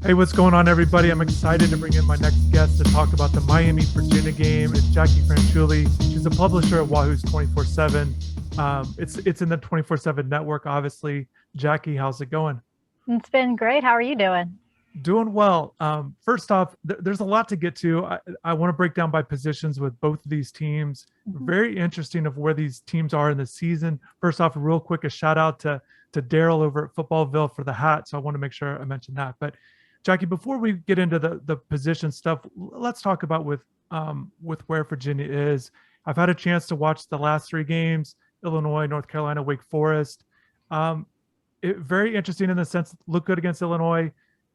Hey, what's going on, everybody? I'm excited to bring in my next guest to talk about the Miami-Virginia game. It's Jacquie Franciulli. She's a publisher at Wahoo's 24/7. It's in the 24/7 network, obviously. Jacquie, how's it going? It's been great. How are you doing? Doing well. First off, there's a lot to get to. I want to break down by positions with both of these teams. Mhm. Very interesting of where these teams are in the season. First off, real quick, a shout out to Daryl over at Footballville for the hat. So I want to make sure I mention that. But Jacquie, before we get into the position stuff, let's talk about with where Virginia is. I've had a chance to watch the last three games: Illinois, North Carolina, Wake Forest. Um, Very interesting in the sense, look good against Illinois.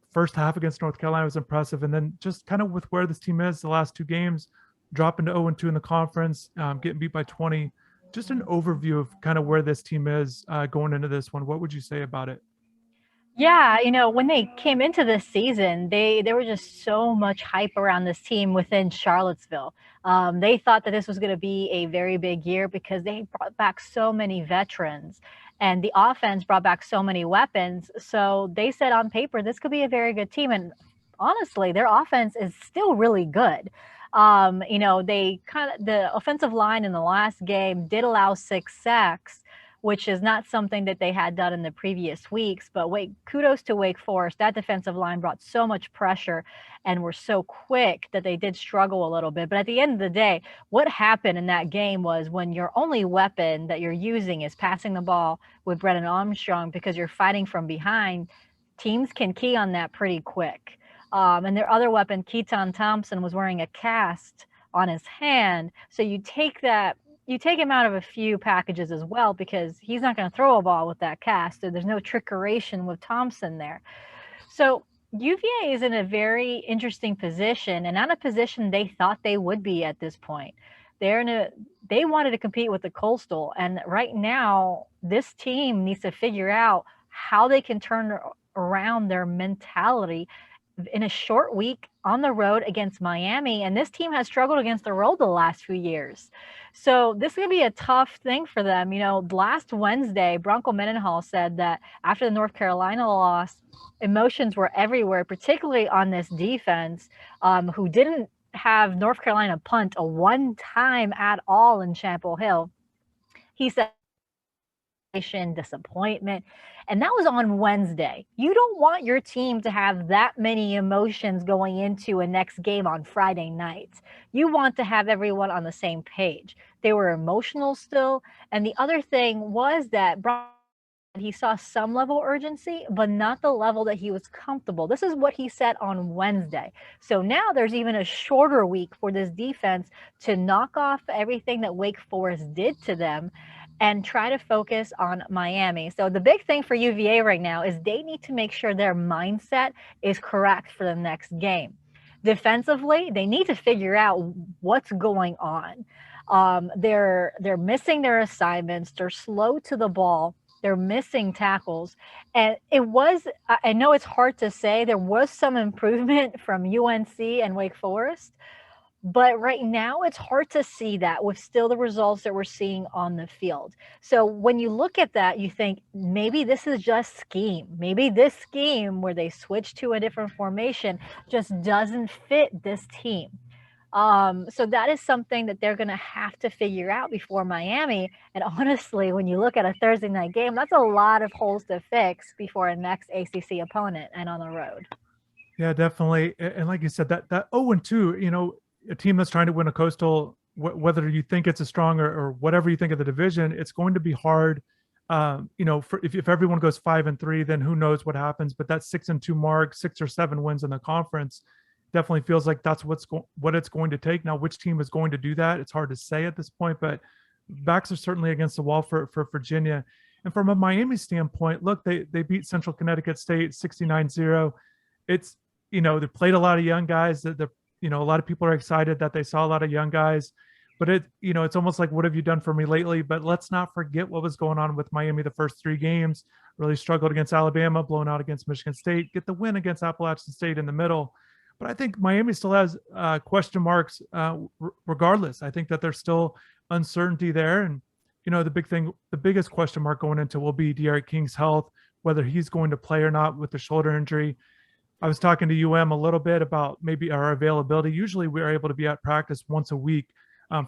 First half against North Carolina was impressive, and then just kind of with where this team is, the last two games, dropping to 0-2 in the conference, getting beat by 20. Just an overview of kind of where this team is going into this one. What would you say about it? Yeah, when they came into this season, there were just so much hype around this team within Charlottesville. They thought that this was going to be a very big year because they brought back so many veterans, and the offense brought back so many weapons. So they said on paper this could be a very good team, and honestly, their offense is still really good. They kind of the offensive line in the last game did allow 6 sacks, which is not something that they had done in the previous weeks. But kudos to Wake Forest. That defensive line brought so much pressure and were so quick that they did struggle a little bit. But at the end of the day, what happened in that game was when your only weapon that you're using is passing the ball with Brennan Armstrong because you're fighting from behind, teams can key on that pretty quick. And their other weapon, Keaton Thompson, was wearing a cast on his hand. So you take him out of a few packages as well because he's not going to throw a ball with that cast. So there's no trickeration with Thompson there. So UVA is in a very interesting position and not a position they thought they would be at this point. They wanted to compete with the Coastal, and right now this team needs to figure out how they can turn around their mentality in a short week on the road against Miami. And this team has struggled against the road the last few years. So this is going to be a tough thing for them. Last Wednesday, Bronco Mendenhall said that after the North Carolina loss, emotions were everywhere, particularly on this defense, who didn't have North Carolina punt a one time at all in Chapel Hill. He said disappointment. And that was on Wednesday. You don't want your team to have that many emotions going into a next game on Friday night. You want to have everyone on the same page. They were emotional still. And the other thing was that he saw some level of urgency, but not the level that he was comfortable. This is what he said on Wednesday. So now there's even a shorter week for this defense to knock off everything that Wake Forest did to them and try to focus on Miami. So the big thing for UVA right now is they need to make sure their mindset is correct for the next game. Defensively, they need to figure out what's going on. They're missing their assignments. They're slow to the ball. They're missing tackles. And I know it's hard to say, there was some improvement from UNC and Wake Forest, but right now, it's hard to see that with still the results that we're seeing on the field. So when you look at that, you think maybe this is just scheme. Maybe this scheme where they switch to a different formation just doesn't fit this team. So that is something that they're going to have to figure out before Miami. And honestly, when you look at a Thursday night game, that's a lot of holes to fix before a next ACC opponent and on the road. Yeah, definitely. And like you said, that 0-2, a team that's trying to win a Coastal, whether you think it's a strong or whatever you think of the division, it's going to be hard. If everyone goes 5-3, then who knows what happens? But that 6-2 mark, 6 or 7 wins in the conference, definitely feels like that's what it's going to take. Now, which team is going to do that? It's hard to say at this point, but backs are certainly against the wall for Virginia. And from a Miami standpoint, look, they beat Central Connecticut State 69-0. It's they played a lot of young guys. A lot of people are excited that they saw a lot of young guys, but it's almost like, what have you done for me lately? But let's not forget what was going on with Miami the first three games. Really struggled against Alabama, blown out against Michigan State, get the win against Appalachian State in the middle. But I think Miami still has question marks regardless. I think that there's still uncertainty there. And, the biggest question mark going into will be De'Aaron King's health, whether he's going to play or not with the shoulder injury. I was talking to a little bit about maybe our availability. Usually we're able to be at practice once a week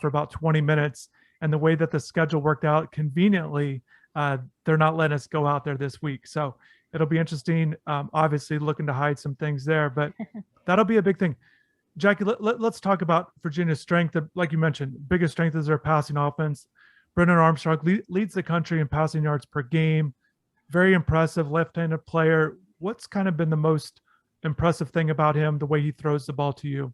for about 20 minutes. And the way that the schedule worked out conveniently, they're not letting us go out there this week. So it'll be interesting. Obviously looking to hide some things there, but that'll be a big thing. Jackie, let's talk about Virginia's strength. Like you mentioned, biggest strength is their passing offense. Brennan Armstrong leads the country in passing yards per game. Very impressive left-handed player. What's kind of been the most impressive thing about him, the way he throws the ball to you?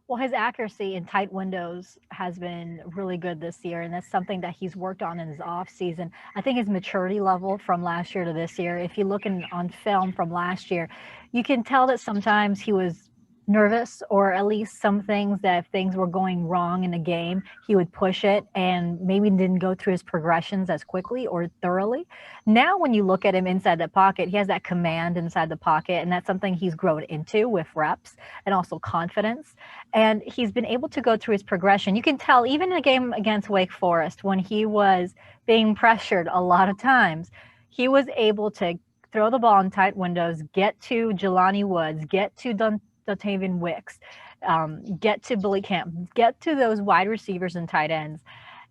Well, his accuracy in tight windows has been really good this year, and that's something that he's worked on in his off season. I think his maturity level from last year to this year, if you look on film from last year, you can tell that sometimes he was nervous, or at least some things that if things were going wrong in a game, he would push it and maybe didn't go through his progressions as quickly or thoroughly. Now, when you look at him inside the pocket, he has that command inside the pocket, and that's something he's grown into with reps and also confidence. And he's been able to go through his progression. You can tell even in a game against Wake Forest, when he was being pressured a lot of times, he was able to throw the ball in tight windows, get to Jelani Woods, get to Dotavian Wicks, get to Billy Camp, get to those wide receivers and tight ends.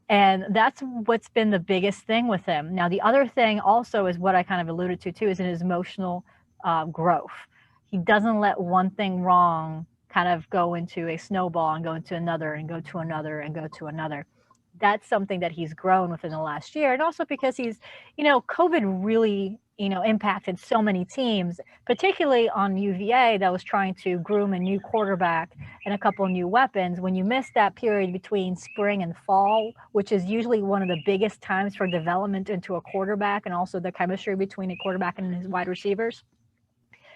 And that's what's been the biggest thing with him. Now, the other thing also is what I kind of alluded to too, is in his emotional growth. He doesn't let one thing wrong kind of go into a snowball and go into another and go to another and go to another. That's something that he's grown within the last year. And also because he's, COVID really, impacted so many teams, particularly on UVA that was trying to groom a new quarterback and a couple of new weapons. When you miss that period between spring and fall, which is usually one of the biggest times for development into a quarterback and also the chemistry between a quarterback and his wide receivers,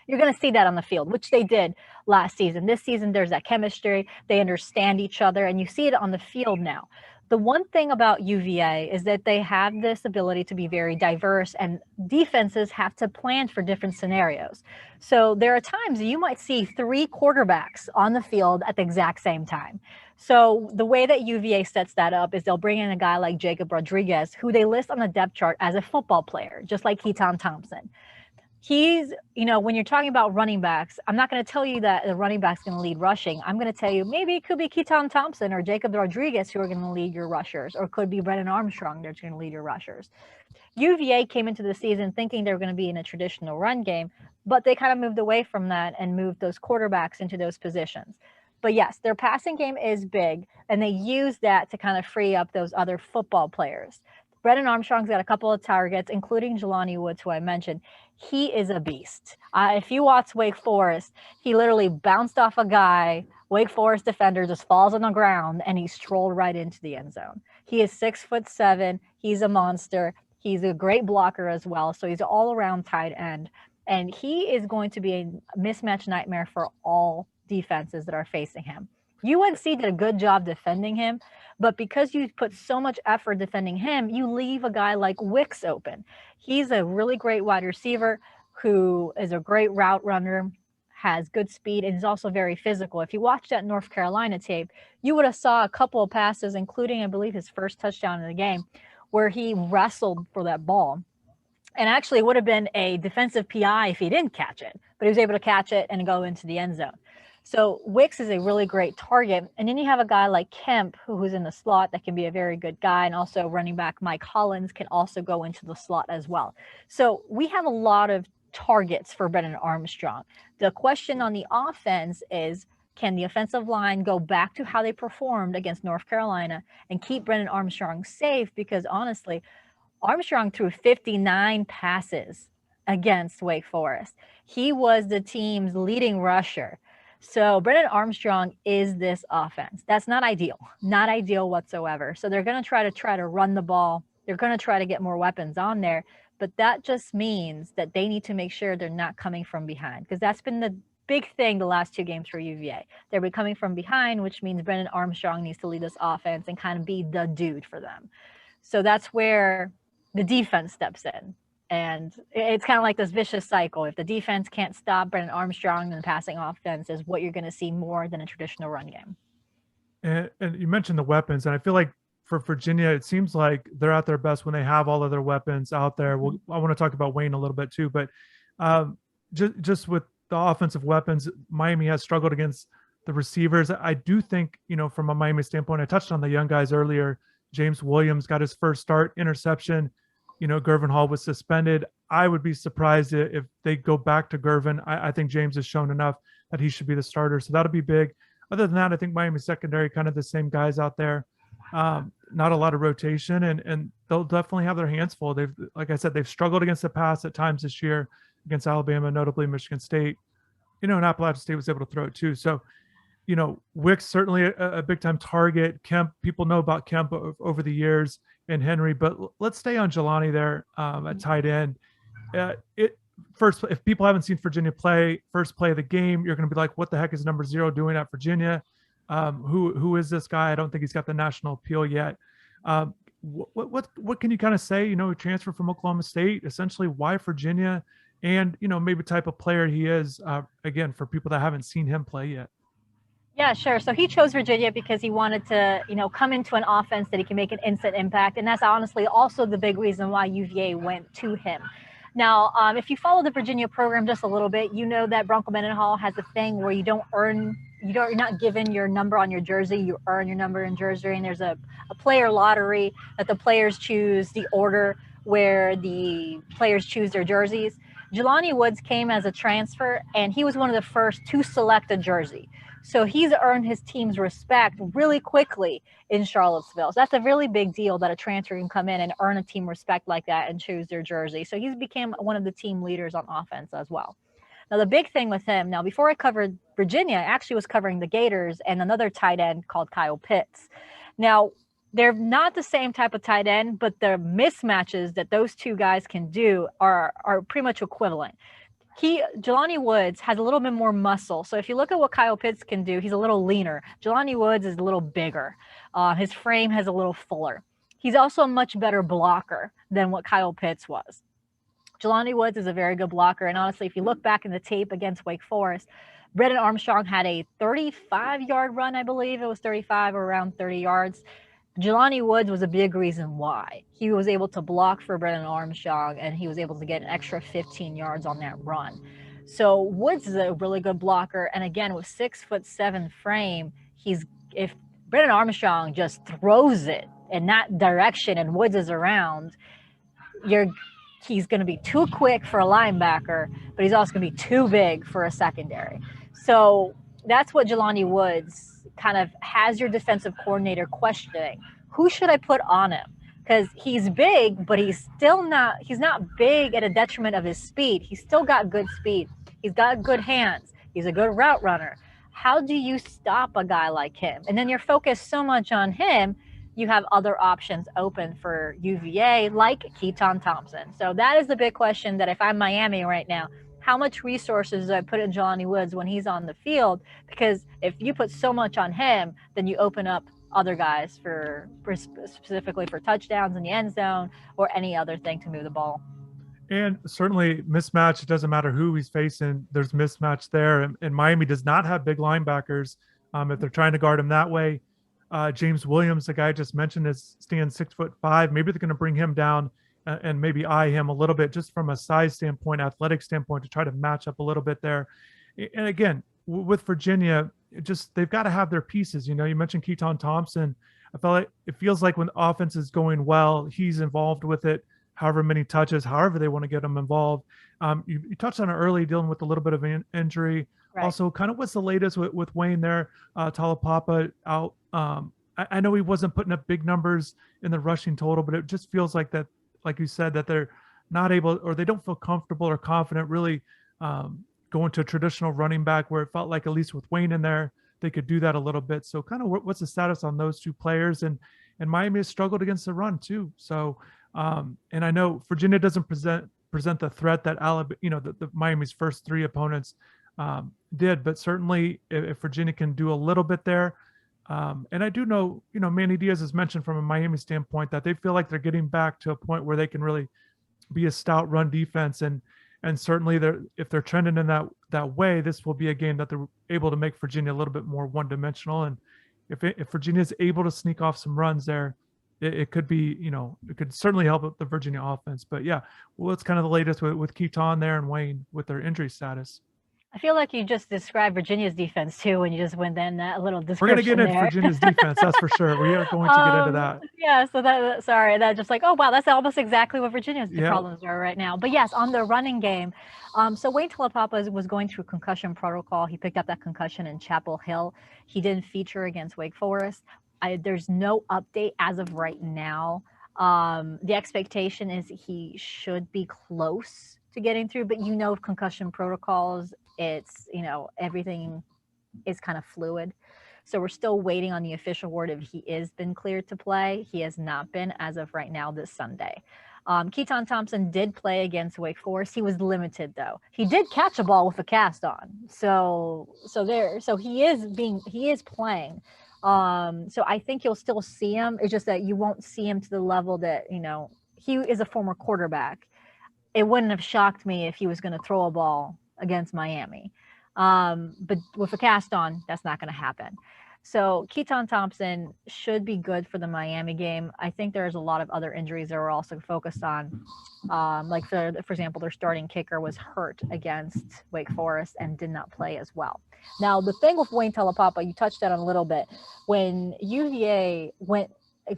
you're going to see that on the field, which they did last season. This season, there's that chemistry. They understand each other, and you see it on the field now. The one thing about UVA is that they have this ability to be very diverse, and defenses have to plan for different scenarios. So there are times you might see 3 quarterbacks on the field at the exact same time. So the way that UVA sets that up is they'll bring in a guy like Jacob Rodriguez, who they list on the depth chart as a football player, just like Keaton Thompson. He's, when you're talking about running backs, I'm not going to tell you that the running back's going to lead rushing. I'm going to tell you maybe it could be Keaton Thompson or Jacob Rodriguez who are going to lead your rushers, or could be Brennan Armstrong that's going to lead your rushers. UVA came into the season thinking they were going to be in a traditional run game, but they kind of moved away from that and moved those quarterbacks into those positions. But yes, their passing game is big, and they use that to kind of free up those other football players. Brennan Armstrong's got a couple of targets, including Jelani Woods, who I mentioned. He is a beast. If you watch Wake Forest, he literally bounced off a guy. Wake Forest defender just falls on the ground, and he strolled right into the end zone. He is 6'7". He's a monster. He's a great blocker as well. So he's an all-around tight end. And he is going to be a mismatch nightmare for all defenses that are facing him. UNC did a good job defending him, but because you put so much effort defending him, you leave a guy like Wicks open. He's a really great wide receiver who is a great route runner, has good speed, and is also very physical. If you watched that North Carolina tape, you would have saw a couple of passes, including, I believe, his first touchdown in the game, where he wrestled for that ball. And actually, it would have been a defensive PI if he didn't catch it, but he was able to catch it and go into the end zone. So Wicks is a really great target. And then you have a guy like Kemp, who's in the slot, that can be a very good guy. And also running back Mike Hollins can also go into the slot as well. So we have a lot of targets for Brennan Armstrong. The question on the offense is, can the offensive line go back to how they performed against North Carolina and keep Brennan Armstrong safe? Because honestly, Armstrong threw 59 passes against Wake Forest. He was the team's leading rusher. So Brennan Armstrong is this offense. That's not ideal whatsoever. So they're going to try to run the ball. They're going to try to get more weapons on there. But that just means that they need to make sure they're not coming from behind, because that's been the big thing the last 2 games for UVA. They're coming from behind, which means Brennan Armstrong needs to lead this offense and kind of be the dude for them. So that's where the defense steps in. And it's kind of like this vicious cycle. If the defense can't stop Brennan Armstrong, then the passing offense is what you're going to see more than a traditional run game. And you mentioned the weapons, and I feel like for Virginia, it seems like they're at their best when they have all of their weapons out there. I want to talk about Wayne a little bit too, but just with the offensive weapons. Miami has struggled against the receivers. I do think, from a Miami standpoint, I touched on the young guys earlier. James Williams got his first start, interception. Gervin Hall was suspended. I would be surprised if they go back to Gervin. I think James has shown enough that he should be the starter. So that'll be big. Other than that, I think Miami secondary, kind of the same guys out there. Not a lot of rotation, and they'll definitely have their hands full. Like I said, they've struggled against the pass at times this year against Alabama, notably Michigan State. And Appalachian State was able to throw it too. So, Wick's certainly a big time target. Kemp, people know about Kemp over the years, and Henry, but let's stay on Jelani there at tight end. First, if people haven't seen Virginia play, first play of the game, you're going to be like, what the heck is number 0 doing at Virginia? Who is this guy? I don't think he's got the national appeal yet. What can you kind of say? Transfer from Oklahoma State, essentially why Virginia, and maybe type of player he is. Again, for people that haven't seen him play yet. Yeah, sure. So he chose Virginia because he wanted to, come into an offense that he can make an instant impact, and that's honestly also the big reason why UVA went to him. Now, if you follow the Virginia program just a little bit, you know that Bronco Mendenhall has a thing where you're not given your number on your jersey, you earn your number in jersey, and there's a player lottery that the players choose the order where the players choose their jerseys. Jelani Woods came as a transfer, and he was one of the first to select a jersey. So he's earned his team's respect really quickly in Charlottesville. So that's a really big deal that a transfer can come in and earn a team respect like that and choose their jersey. So he's became one of the team leaders on offense as well. Now, the big thing with him, before I covered Virginia, I actually was covering the Gators and another tight end called Kyle Pitts. Now, they're not the same type of tight end, but the mismatches that those two guys can do are pretty much equivalent. Jelani Woods has a little bit more muscle. So if you look at what Kyle Pitts can do, he's a little leaner. Jelani Woods is a little bigger. His frame has a little fuller. He's also a much better blocker than what Kyle Pitts was. Jelani Woods is a very good blocker. And honestly, if you look back in the tape against Wake Forest, Brennan Armstrong had a 35-yard run, I believe. It was 35 or around 30 yards. Jelani Woods was a big reason why. He was able to block for Brennan Armstrong, and he was able to get an extra 15 yards on that run. So Woods is a really good blocker. And again, with 6'7" frame, if Brennan Armstrong just throws it in that direction and Woods is around, he's going to be too quick for a linebacker, but he's also going to be too big for a secondary. So that's what Jelani Woods kind of has your defensive coordinator questioning. Who should I put on him? Because he's big, but he's not big at a detriment of his speed. He's still got good speed. He's got good hands. He's a good route runner. How do you stop a guy like him? And then you're focused so much on him, you have other options open for UVA, like Keaton Thompson. So that is the big question that if I'm Miami right now, how much resources do I put in Jelani Woods when he's on the field? Because if you put so much on him, then you open up other guys for specifically for touchdowns in the end zone or any other thing to move the ball. And certainly mismatch, it doesn't matter who he's facing, there's mismatch there. And Miami does not have big linebackers. If they're trying to guard him that way, James Williams, the guy I just mentioned, stands 6'5". Maybe they're going to bring him down and maybe eye him a little bit just from a size standpoint, athletic standpoint, to try to match up a little bit there. And again, with Virginia, they've got to have their pieces. You mentioned Keaton Thompson. I felt like it feels like when the offense is going well, he's involved with it, however many touches, however they want to get him involved. You touched on it early, dealing with a little bit of an injury. Right. Also, kind of what's the latest with Wayne there? Talapapa out. I know he wasn't putting up big numbers in the rushing total, but it just feels like that, like you said, that they're not able, or they don't feel comfortable or confident really going to a traditional running back, where it felt like, at least with Wayne in there, they could do that a little bit. So kind of what's the status on those two players? And Miami has struggled against the run too. So and I know Virginia doesn't present the threat that Alabama, the Miami's first three opponents did, but certainly if Virginia can do a little bit there. And I do know, Manny Diaz has mentioned from a Miami standpoint that they feel like they're getting back to a point where they can really be a stout run defense. And certainly if they're trending in that way, this will be a game that they're able to make Virginia a little bit more one-dimensional. And if Virginia is able to sneak off some runs there, it could be, it could certainly help the Virginia offense. But yeah, well, it's kind of the latest with Keaton there and Wayne with their injury status. I feel like you just described Virginia's defense too when you just went in that little We're going to get description into there. Virginia's defense, that's for sure. We are going to get into that. Yeah, so sorry, that just like, oh wow, that's almost exactly what Virginia's Yeah. problems are right now. But yes, on the running game, so Wayne Talapapa was going through concussion protocol. He picked up that concussion in Chapel Hill. He didn't feature against Wake Forest. There's no update as of right now. The expectation is he should be close to getting through, but concussion protocols, it's, everything is kind of fluid. So we're still waiting on the official word if he is been cleared to play. He has not been as of right now this Sunday. Keaton Thompson did play against Wake Forest. He was limited though. He did catch a ball with a cast on. So he is playing. So I think you'll still see him. It's just that you won't see him to the level that, he is a former quarterback. It wouldn't have shocked me if he was going to throw a ball against Miami. But with a cast on, that's not going to happen. So Keaton Thompson should be good for the Miami game. I think there's a lot of other injuries that we're also focused on. Like for example, their starting kicker was hurt against Wake Forest and did not play as well. Now, the thing with Wayne Talapapa, you touched on a little bit. When UVA went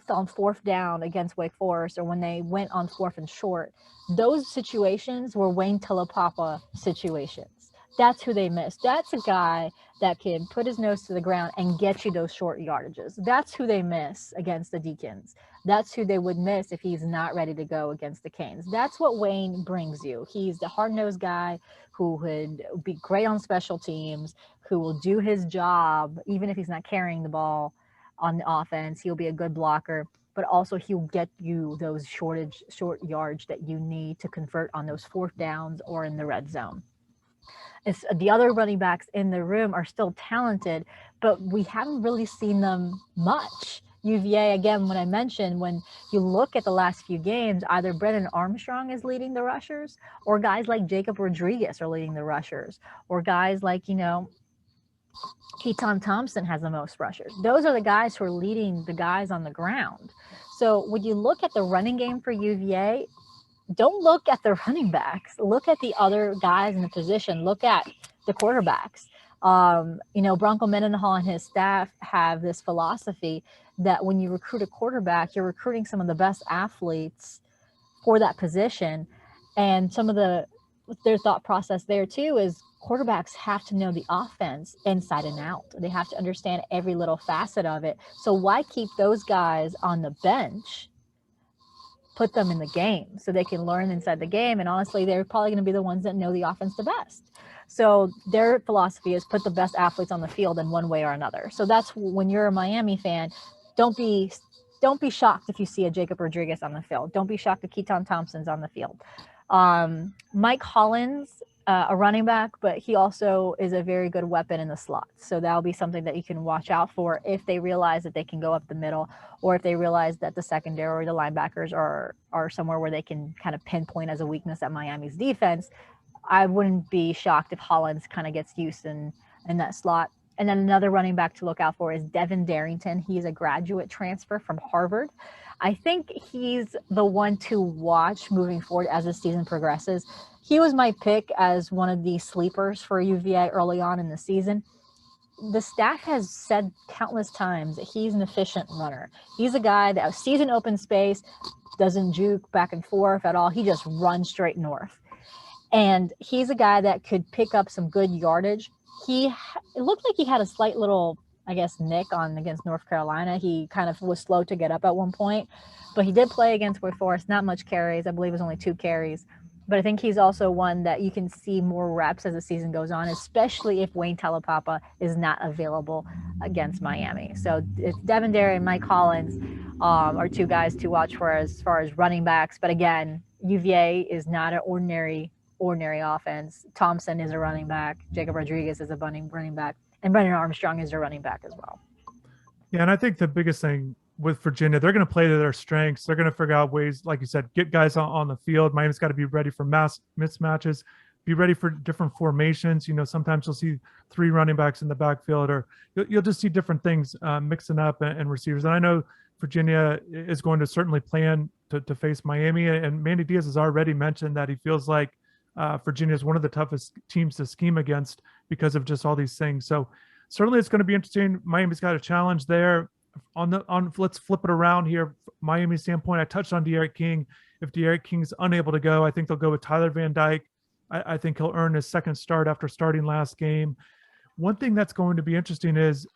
on fourth down against Wake Forest, or when they went on fourth and short, those situations were Wayne Talapapa situations. That's who they missed. That's a guy that can put his nose to the ground and get you those short yardages. That's who they miss against the Deacons. That's who they would miss if he's not ready to go against the Canes. That's what Wayne brings you. He's the hard-nosed guy who would be great on special teams, who will do his job, even if he's not carrying the ball on the offense. He'll be a good blocker, but also he'll get you those short yards that you need to convert on those fourth downs or in the red zone. It's, the other running backs in the room are still talented, but we haven't really seen them much. UVA, again, when I mentioned, when you look at the last few games, either Brennan Armstrong is leading the rushers, or guys like Jacob Rodriguez are leading the rushers, or guys like, Keaton Thompson has the most rushers. Those are the guys who are leading the guys on the ground. So when you look at the running game for UVA, don't look at the running backs. Look at the other guys in the position. Look at the quarterbacks. Bronco Mendenhall and his staff have this philosophy that when you recruit a quarterback, you're recruiting some of the best athletes for that position. And some of their thought process there too is quarterbacks have to know the offense inside and out. They have to understand every little facet of it. So why keep those guys on the bench? Put them in the game so they can learn inside the game. And honestly, they're probably going to be the ones that know the offense the best. So their philosophy is put the best athletes on the field in one way or another. So that's when you're a Miami fan, don't be shocked if you see a Jacob Rodriguez on the field. Don't be shocked if Keaton Thompson's on the field. Mike Hollins, a running back, but he also is a very good weapon in the slot. So that'll be something that you can watch out for if they realize that they can go up the middle, or if they realize that the secondary or the linebackers are somewhere where they can kind of pinpoint as a weakness at Miami's defense. I wouldn't be shocked if Hollins kind of gets used in that slot. And then another running back to look out for is Devin Darrington. He's a graduate transfer from Harvard. I think he's the one to watch moving forward as the season progresses. He was my pick as one of the sleepers for UVA early on in the season. The staff has said countless times that he's an efficient runner. He's a guy that sees an open space, doesn't juke back and forth at all. He just runs straight north. And he's a guy that could pick up some good yardage. It looked like he had a slight little, nick against North Carolina. He kind of was slow to get up at one point, but he did play against Wake Forest. Not much carries. I believe it was only 2 carries. But I think he's also one that you can see more reps as the season goes on, especially if Wayne Talapapa is not available against Miami. So it's Devin Derry and Mike Hollins are 2 guys to watch for as far as running backs. But again, UVA is not an ordinary offense. Thompson is a running back. Jacob Rodriguez is a running back. And Brendan Armstrong is a running back as well. Yeah, and I think the biggest thing with Virginia, they're going to play to their strengths. They're going to figure out ways, like you said, get guys on the field. Miami's got to be ready for mismatches, be ready for different formations. Sometimes you'll see 3 running backs in the backfield, or you'll just see different things mixing up and receivers. And I know Virginia is going to certainly plan to face Miami. And Manny Diaz has already mentioned that he feels like Virginia is one of the toughest teams to scheme against because of just all these things. So certainly it's going to be interesting. Miami's got a challenge there. Let's flip it around here. Miami standpoint, I touched on De'Aaron King. If De'Aaron King's unable to go, I think they'll go with Tyler Van Dyke. I think he'll earn his second start after starting last game. One thing that's going to be interesting is,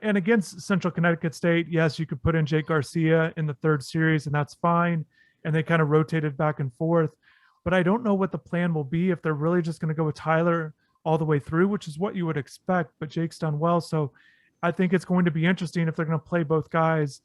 and against Central Connecticut State, yes, you could put in Jake Garcia in the third series, and that's fine. And they kind of rotated back and forth. But I don't know what the plan will be if they're really just going to go with Tyler all the way through, which is what you would expect. But Jake's done well. So I think it's going to be interesting if they're going to play both guys.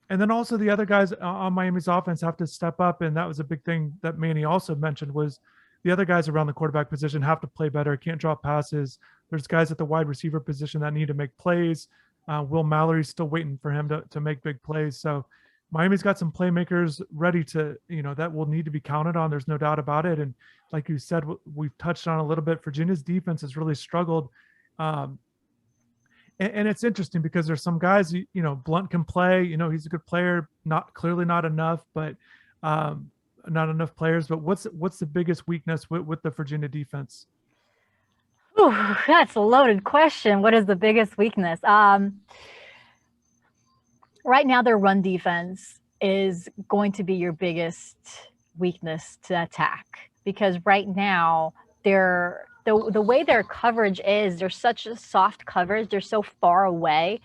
And then also the other guys on Miami's offense have to step up. And that was a big thing that Manny also mentioned was the other guys around the quarterback position have to play better, can't drop passes. There's guys at the wide receiver position that need to make plays. Will Mallory's still waiting for him to make big plays. So Miami's got some playmakers ready to, that will need to be counted on. There's no doubt about it. And like you said, we've touched on a little bit. Virginia's defense has really struggled. And it's interesting because there's some guys, Blunt can play, he's a good player, clearly not enough, but not enough players. But what's the biggest weakness with the Virginia defense? Ooh, that's a loaded question. What is the biggest weakness? Right now, their run defense is going to be your biggest weakness to attack, because right now the way their coverage is, they're such a soft coverage. They're so far away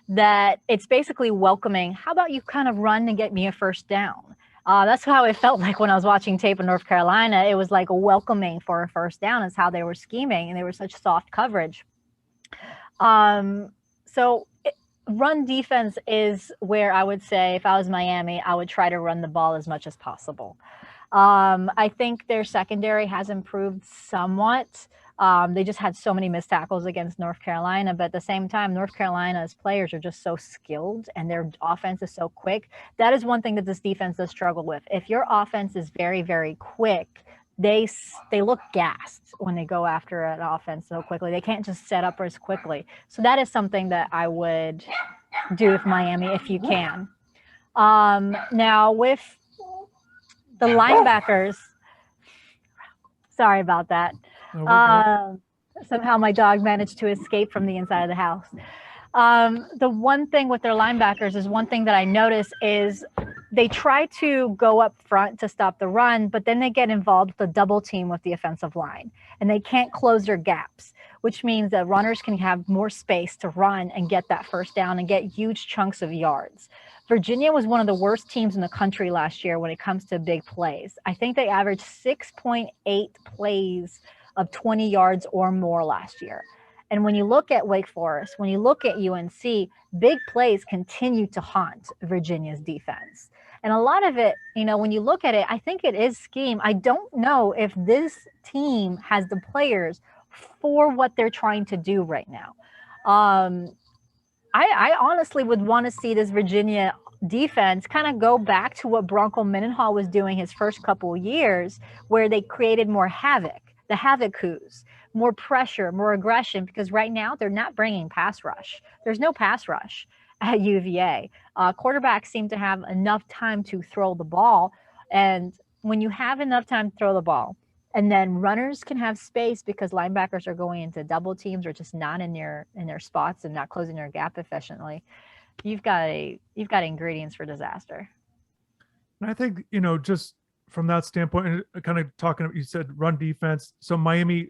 that it's basically welcoming. How about you kind of run and get me a first down? That's how it felt like when I was watching tape in North Carolina. It was like a welcoming for a first down is how they were scheming, and they were such soft coverage. Run defense is where I would say if I was Miami, I would try to run the ball as much as possible. I think their secondary has improved somewhat. They just had so many missed tackles against North Carolina, but at the same time, North Carolina's players are just so skilled and their offense is so quick. That is one thing that this defense does struggle with. If your offense is very, very quick, they look gassed when they go after an offense so quickly. They can't just set up as quickly. So that is something that I would do with Miami if you can. Now with the linebackers, sorry about that. Somehow my dog managed to escape from the inside of the house. The one thing with their linebackers is one thing that I notice is they try to go up front to stop the run, but then they get involved with a double team with the offensive line, and they can't close their gaps, which means that runners can have more space to run and get that first down and get huge chunks of yards. Virginia was one of the worst teams in the country last year when it comes to big plays. I think they averaged 6.8 plays of 20 yards or more last year. And when you look at Wake Forest, when you look at UNC, big plays continue to haunt Virginia's defense. And a lot of it, when you look at it, I think it is scheme. I don't know if this team has the players for what they're trying to do right now. I honestly would want to see this Virginia defense kind of go back to what Bronco Mendenhall was doing his first couple of years, where they created more havoc, the havoc coups, more pressure, more aggression, because right now they're not bringing pass rush. There's no pass rush at UVA. Quarterbacks seem to have enough time to throw the ball. And when you have enough time to throw the ball, and then runners can have space because linebackers are going into double teams or just not in their spots and not closing their gap efficiently, you've got ingredients for disaster. And I think, just from that standpoint, and kind of talking, you said run defense. So Miami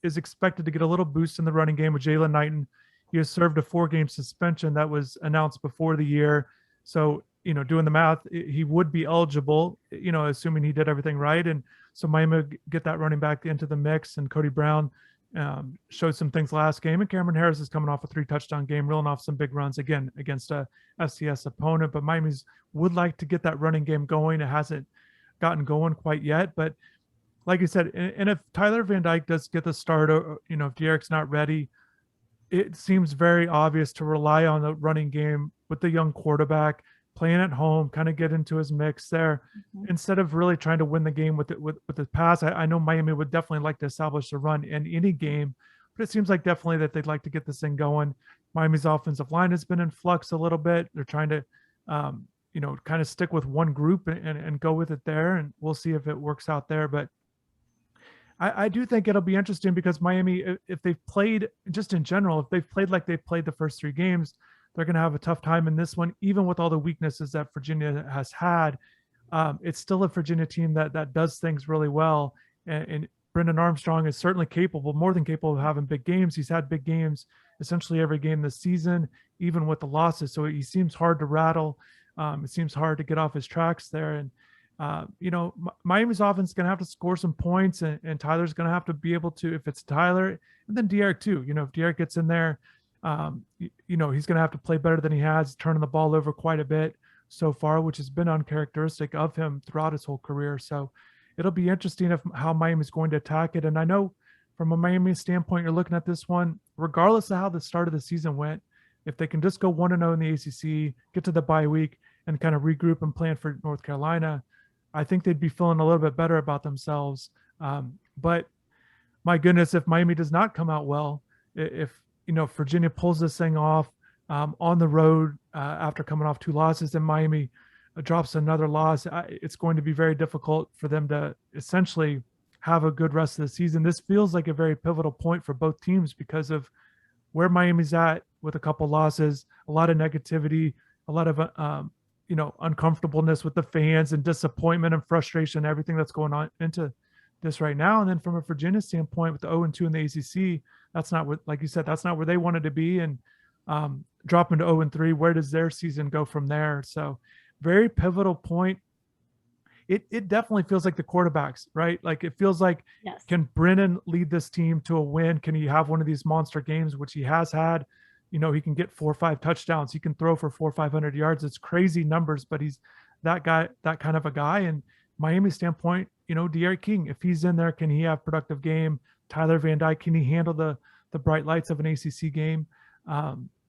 is expected to get a little boost in the running game with Jalen Knighton. He has served a 4-game suspension that was announced before the year. So, doing the math, he would be eligible, assuming he did everything right. And so Miami would get that running back into the mix. And Cody Brown showed some things last game. And Cameron Harris is coming off a 3-touchdown game, reeling off some big runs again against a FCS opponent. But Miami's would like to get that running game going. It hasn't gotten going quite yet. But like you said, and if Tyler Van Dyke does get the start, or, if Derek's not ready, it seems very obvious to rely on the running game with the young quarterback playing at home, kind of get into his mix there, instead of really trying to win the game with the pass. I know Miami would definitely like to establish the run in any game, but it seems like definitely that they'd like to get this thing going. Miami's offensive line has been in flux a little bit. They're trying to, kind of stick with one group and go with it there, and we'll see if it works out there. But I do think it'll be interesting because Miami, if they've played just in general, if they've played like they've played the first 3 games, they're going to have a tough time in this one, even with all the weaknesses that Virginia has had. It's still a Virginia team that does things really well, and Brendan Armstrong is certainly capable, more than capable of having big games. He's had big games essentially every game this season, even with the losses. So he seems hard to rattle. It seems hard to get off his tracks there, and Miami's offense is going to have to score some points, and Tyler's going to have to be able to, if it's Tyler, and then De'Aaron too. If De'Aaron gets in there, he's going to have to play better than he has, turning the ball over quite a bit so far, which has been uncharacteristic of him throughout his whole career. So it'll be interesting how Miami's going to attack it. And I know from a Miami standpoint, you're looking at this one, regardless of how the start of the season went, if they can just go 1-0 in the ACC, get to the bye week, and kind of regroup and plan for North Carolina, I think they'd be feeling a little bit better about themselves. But my goodness, if Miami does not come out well, if Virginia pulls this thing off on the road after coming off 2 losses, and Miami drops another loss, it's going to be very difficult for them to essentially have a good rest of the season. This feels like a very pivotal point for both teams because of where Miami's at with a couple losses, a lot of negativity, a lot of uncomfortableness with the fans and disappointment and frustration, everything that's going on into this right now. And then from a Virginia standpoint, with the 0-2 in the ACC, that's not what, like you said, that's not where they wanted to be. And dropping to 0-3, where does their season go from there? So very pivotal point. It definitely feels like the quarterbacks, right? Like it feels like, Yes. Can Brennan lead this team to a win? Can he have one of these monster games, which he has had? He can get 4 or 5 touchdowns. He can throw for 400 or 500 yards. It's crazy numbers, but he's that guy, that kind of a guy. And Miami standpoint, De'Aaron King, if he's in there, can he have productive game? Tyler Van Dyke, can he handle the bright lights of an ACC game?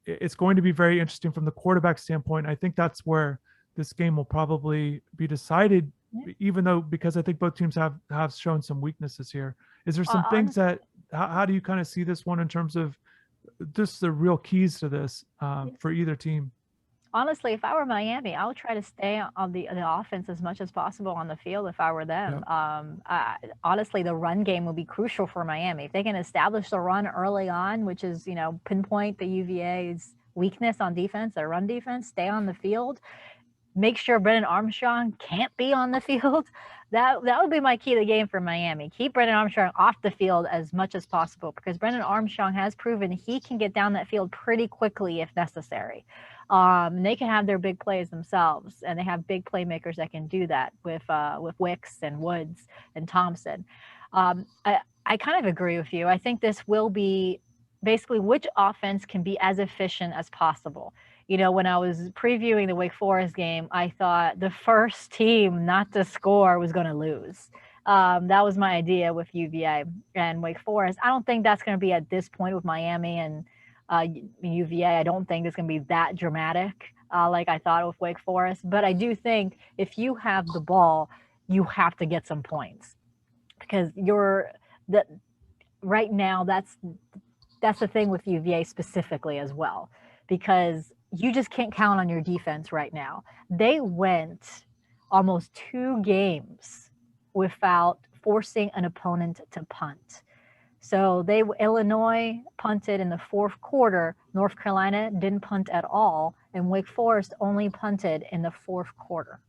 It's going to be very interesting from the quarterback standpoint. I think that's where this game will probably be decided, even though, because I think both teams have shown some weaknesses here. Is there some things that, how do you kind of see this one in terms of just the real keys to this for either team? Honestly, if I were Miami, I would try to stay on the offense as much as possible on the field if I were them. Honestly, the run game will be crucial for Miami. If they can establish the run early on, which is, pinpoint the UVA's weakness on defense, their run defense, stay on the field, make sure Brennan Armstrong can't be on the field. That would be my key to the game for Miami. Keep Brennan Armstrong off the field as much as possible, because Brennan Armstrong has proven he can get down that field pretty quickly if necessary. They can have their big plays themselves, and they have big playmakers that can do that with Wicks and Woods and Thompson. I kind of agree with you. I think this will be basically which offense can be as efficient as possible. When I was previewing the Wake Forest game, I thought the first team not to score was going to lose. That was my idea with UVA and Wake Forest. I don't think that's going to be at this point with Miami and UVA. I don't think it's going to be that dramatic like I thought with Wake Forest. But I do think if you have the ball, you have to get some points, because right now that's the thing with UVA specifically as well, because you just can't count on your defense right now. They went almost 2 games without forcing an opponent to punt. So Illinois punted in the 4th quarter. North Carolina didn't punt at all, and Wake Forest only punted in the 4th quarter.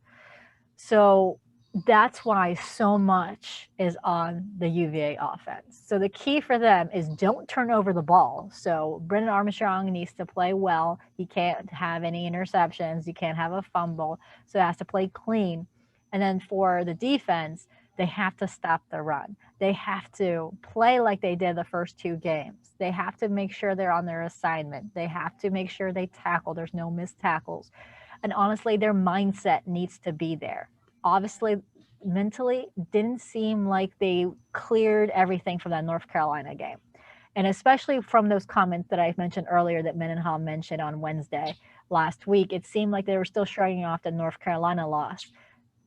So that's why so much is on the UVA offense. So the key for them is don't turn over the ball. So Brennan Armstrong needs to play well. He can't have any interceptions. You can't have a fumble. So he has to play clean. And then for the defense, they have to stop the run. They have to play like they did the first 2 games. They have to make sure they're on their assignment. They have to make sure they tackle. There's no missed tackles. And honestly, their mindset needs to be there. Obviously, mentally, didn't seem like they cleared everything from that North Carolina game. And especially from those comments that I mentioned earlier that Mendenhall mentioned on Wednesday last week, it seemed like they were still shrugging off the North Carolina loss.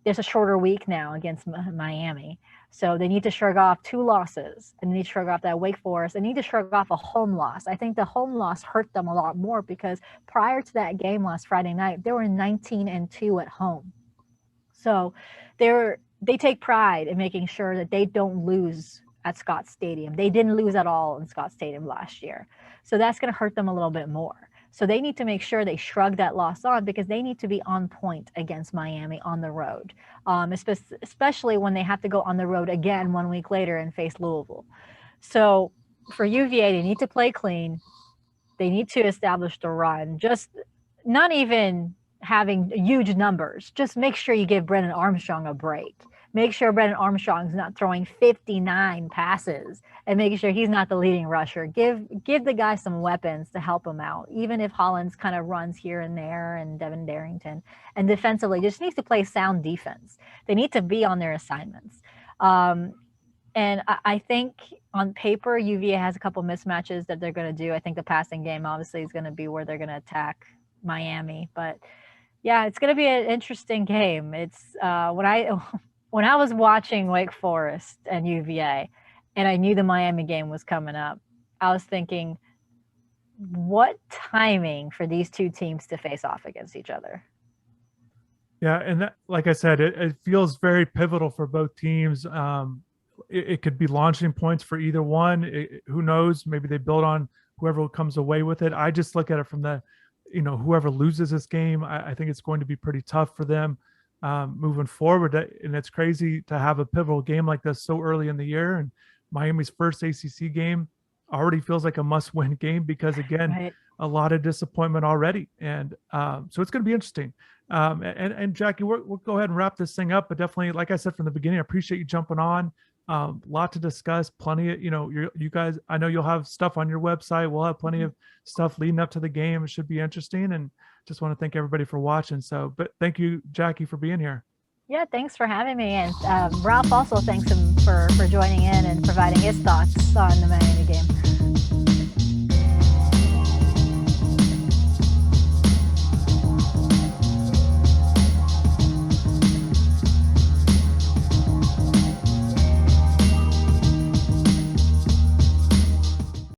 There's a shorter week now against Miami. So they need to shrug off 2 losses, and they need to shrug off that Wake Forest. They need to shrug off a home loss. I think the home loss hurt them a lot more, because prior to that game last Friday night, they were 19-2 at home. So they take pride in making sure that they don't lose at Scott Stadium. They didn't lose at all in Scott Stadium last year. So that's going to hurt them a little bit more. So they need to make sure they shrug that loss on, because they need to be on point against Miami on the road, especially when they have to go on the road again 1 week later and face Louisville. So for UVA, they need to play clean. They need to establish the run. Just not even having huge numbers. Just make sure you give Brennan Armstrong a break. Make sure Brennan Armstrong's not throwing 59 passes, and making sure he's not the leading rusher. Give the guy some weapons to help him out, even if Hollins kind of runs here and there, and Devin Darrington. And defensively, just needs to play sound defense. They need to be on their assignments. And I think on paper, UVA has a couple mismatches that they're going to do. I think the passing game obviously is going to be where they're going to attack Miami. But yeah, it's going to be an interesting game. It's when I was watching Wake Forest and UVA, and I knew the Miami game was coming up, I was thinking, what timing for these two teams to face off against each other. Yeah, and that, like I said, it feels very pivotal for both teams. It could be launching points for either one. Who knows? Maybe they build on whoever comes away with it. I just look at it from the, whoever loses this game, I think it's going to be pretty tough for them moving forward. And it's crazy to have a pivotal game like this so early in the year. And Miami's first ACC game already feels like a must-win game because, again, right, a lot of disappointment already. And so it's going to be interesting. And Jackie, we'll go ahead and wrap this thing up. But definitely, like I said from the beginning, I appreciate you jumping on. Lot to discuss, plenty of, you guys, I know you'll have stuff on your website. We'll have plenty of stuff leading up to the game. It should be interesting, and just want to thank everybody for watching. So, but thank you, Jackie, for being here. Yeah, thanks for having me. And Ralph also thanks him for joining in and providing his thoughts on the Miami game.